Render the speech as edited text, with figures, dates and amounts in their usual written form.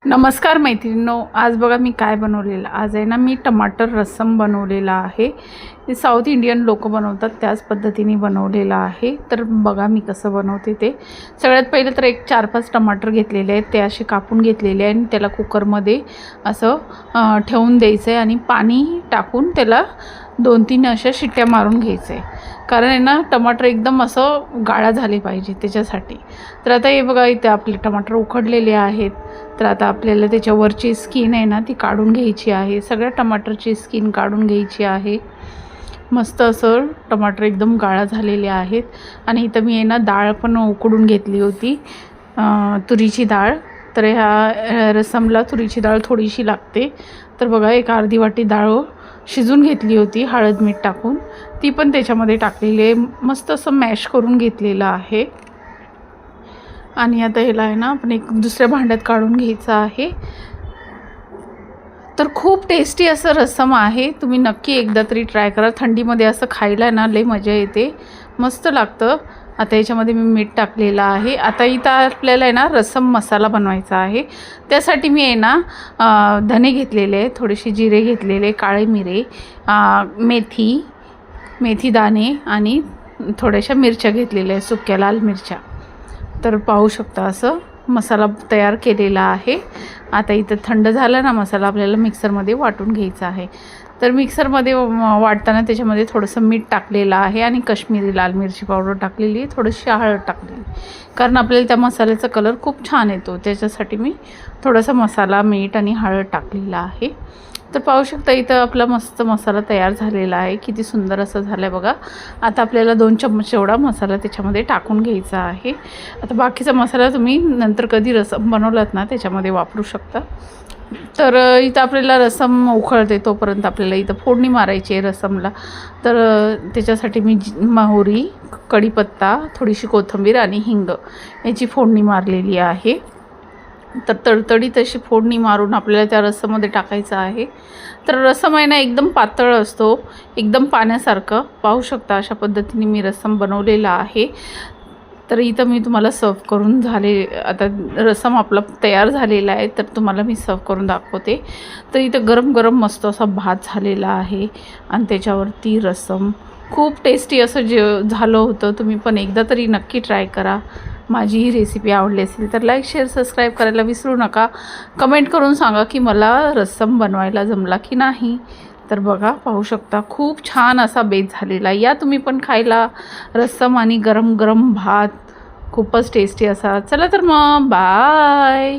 नमस्कार मैत्रिणींनो, आज बघा मी काय बनवलेलं. आज आहे ना मी टमाटर रस्सम बनवलेला आहे. हे साऊथ इंडियन लोक बनवतात त्याच पद्धतीने बनवलेलं आहे. तर बघा मी कसं बनवते ते. सगळ्यात पहिलं तर एक 4-5 टमाटर घेतलेले आहेत, ते असे कापून घेतलेले आहे आणि त्याला कुकरमध्ये असं ठेवून द्यायचं आहे आणि पाणी टाकून त्याला 2-3 अशा शिट्ट्या मारून घ्यायचं आहे. कारण आहे ना टमाटर एकदम असं गाळा झाले पाहिजे त्याच्यासाठी. तर आता हे बघा इथे आपले टमाटर उकडलेले आहेत. तर आता आपल्याला त्याच्यावरची स्किन आहे ना ती काढून घ्यायची आहे. सगळ्या टमाटरची स्किन काढून घ्यायची आहे. मस्त असं टमाटर एकदम गाळा झालेले आहेत. आणि इथं मी आहे ना डाळ पण उकडून घेतली होती, तुरीची डाळ. तर ह्या रसमला तुरीची डाळ थोडीशी लागते. तर बघा एक अर्धी वाटी डाळ शिजून घेतली होती हळद मीठ टाकून, ती पण त्याच्यामध्ये टाकलेली आहे. मस्त असं मॅश करून घेतलेलं आहे. आणि आता ह्याला आहे ना आपण एक दुसऱ्या भांड्यात काढून घ्यायचं आहे. तर खूप टेस्टी असं रस्सम आहे. तुम्ही नक्की एकदा तरी ट्राय करा. थंडीमध्ये असं खायला ना लई मजा येते, मस्त लागतं. आता याच्यामध्ये मी मीठ टाकलेलं आहे. आता इथं आपल्याला आहे ना रस्सम मसाला बनवायचा आहे. त्यासाठी मी आहे ना धने घेतलेले आहे, थोडेसे जिरे घेतलेले, काळे मिरे, मेथी दाणे आणि थोड्याशा मिरच्या घेतलेल्या आहे, सुक्या लाल मिरच्या. तर पाहू शकता असं मसाला तयार केलेला आहे. आता इथं थंड झाला ना मसाला, आपल्याला मिक्सरमध्ये वाटून घ्यायचा आहे. तर मिक्सरमध्ये वाटताना त्याच्यामध्ये थोडंसं मीठ टाकलेलं आहे आणि काश्मीरी लाल मिरची पावडर टाकलेली, थोडीशी हळद टाकलेली, कारण आपल्याला त्या मसाल्याचा कलर खूप छान येतो. त्याच्यासाठी मी थोडासा मसाला, मीठ आणि हळद टाकलेला आहे. तर पाहू शकता इथं आपला मस्त मसाला तयार झालेला आहे. किती सुंदर असं झालं आहे बघा. आता आपल्याला 2 चम्मच एवढा मसाला त्याच्यामध्ये टाकून घ्यायचा आहे. आता बाकीचा मसाला तुम्ही नंतर कधी रसम बनवलात ना त्याच्यामध्ये वापरू शकता. तर इथं आपल्याला रसम उकळते तोपर्यंत आपल्याला इथं फोडणी मारायची आहे रसमला. तर त्याच्यासाठी मी मोहरी, कढीपत्ता, थोडीशी कोथिंबीर आणि हिंग याची फोडणी मारलेली आहे. तर तडतडीत अशी फोडणी मारून आपल्याला त्या रस्सममध्ये टाकायचं आहे. तर रस्सम आहे ना एकदम पातळ असतो, एकदम पाण्यासारखं. पाहू शकता अशा पद्धतीने मी रस्सम बनवलेला आहे. तर इथं मी तुम्हाला सर्व करून आता रस्सम आपला तयार झालेला आहे. तर तुम्हाला मी सर्व करून दाखवते. तर इथं गरम गरम मस्त असा भात झालेला आहे आणि त्याच्यावरती रस्सम. खूप टेस्टी असं झालं होतं. तुम्ही पण एकदा तरी नक्की ट्राय करा. माझी ही रेसिपी आवडली असेल तर लाईक, शेअर, सबस्क्राईब करायला विसरू नका. कमेंट करून सांगा की मला रस्सम बनवायला जमला की नाही. तर बघा पाहू शकता खूप छान असा बेत झालेला. या तुम्ही पण खायला रस्सम आणि गरम गरम भात, खूपच टेस्टी असा. चला तर मग बाय.